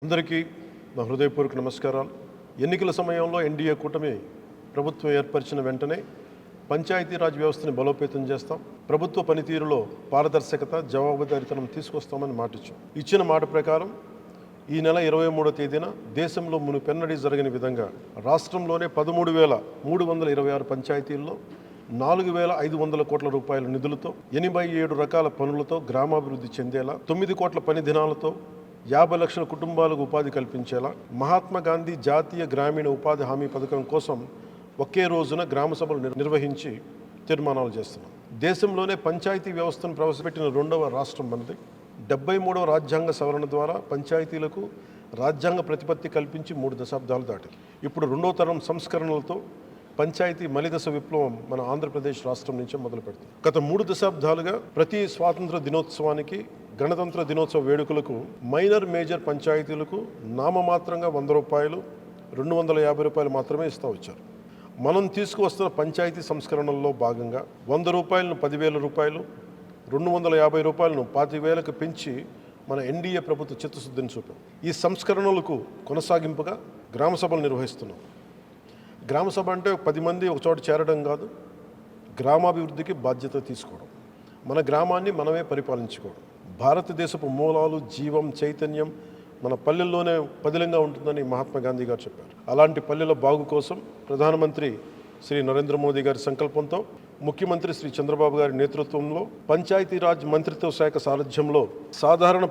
అందరికీ నా హృదయపూర్వక నమస్కారాలు. ఎన్నికల సమయంలో ఎన్డీఏ కూటమి ప్రభుత్వం ఏర్పరిచిన వెంటనే పంచాయతీరాజ్ వ్యవస్థని బలోపేతం చేస్తాం, ప్రభుత్వ పనితీరులో పారదర్శకత, జవాబుదారీతనం తీసుకొస్తామని మాటిచ్చాం. ఇచ్చిన మాట ప్రకారం ఈ నెల 23వ తేదీన దేశంలో మునుపెన్నడీ జరగని విధంగా రాష్ట్రంలోనే 13,326 పంచాయతీల్లో 4,500 కోట్ల రూపాయల నిధులతో 87 రకాల పనులతో గ్రామాభివృద్ధి చెందేలా, 9 కోట్ల పని దినాలతో 50 లక్షల కుటుంబాలకు ఉపాధి కల్పించేలా, మహాత్మా గాంధీ జాతీయ గ్రామీణ ఉపాధి హామీ పథకం కోసం ఒకే రోజున గ్రామ సభలు నిర్వహించి తీర్మానాలు చేస్తున్నాం. దేశంలోనే పంచాయతీ వ్యవస్థను ప్రవేశపెట్టిన 2వ రాష్ట్రం మనది. 73వ రాజ్యాంగ సవరణ ద్వారా పంచాయతీలకు రాజ్యాంగ ప్రతిపత్తి కల్పించి 3 దశాబ్దాలు దాటింది. ఇప్పుడు 2వ తరం సంస్కరణలతో పంచాయతీ మలిదశ విప్లవం మన ఆంధ్రప్రదేశ్ రాష్ట్రం నుంచే మొదలు పెడుతుంది. గత 3 దశాబ్దాలుగా ప్రతి స్వాతంత్ర దినోత్సవానికి, గణతంత్ర దినోత్సవ వేడుకలకు మైనర్ మేజర్ పంచాయతీలకు నామమాత్రంగా 100 రూపాయలు, 250 రూపాయలు మాత్రమే ఇస్తూ వచ్చారు. మనం తీసుకువస్తున్న పంచాయతీ సంస్కరణల్లో భాగంగా 100 రూపాయలను 10,000 రూపాయలు, 250 రూపాయలను 25,000కు పెంచి మన ఎన్డీఏ ప్రభుత్వ చిత్తశుద్ధిని చూపాం. ఈ సంస్కరణలకు కొనసాగింపుగా గ్రామ సభలు నిర్వహిస్తున్నాం. గ్రామ సభ అంటే 10 మంది ఒక చోట చేరడం కాదు, గ్రామాభివృద్ధికి బాధ్యత తీసుకోవడం, మన గ్రామాన్ని మనమే పరిపాలించుకోవడం. భారతదేశపు మూలాలు, జీవం, చైతన్యం మన పల్లెల్లోనే పదిలంగా ఉంటుందని మహాత్మా గాంధీ గారు చెప్పారు. అలాంటి పల్లెల బాగు కోసం ప్రధానమంత్రి శ్రీ నరేంద్ర మోదీ గారి సంకల్పంతో, ముఖ్యమంత్రి శ్రీ చంద్రబాబు గారి నేతృత్వంలో పంచాయతీరాజ్ మంత్రిత్వ శాఖ సారథ్యంలో సాధారణ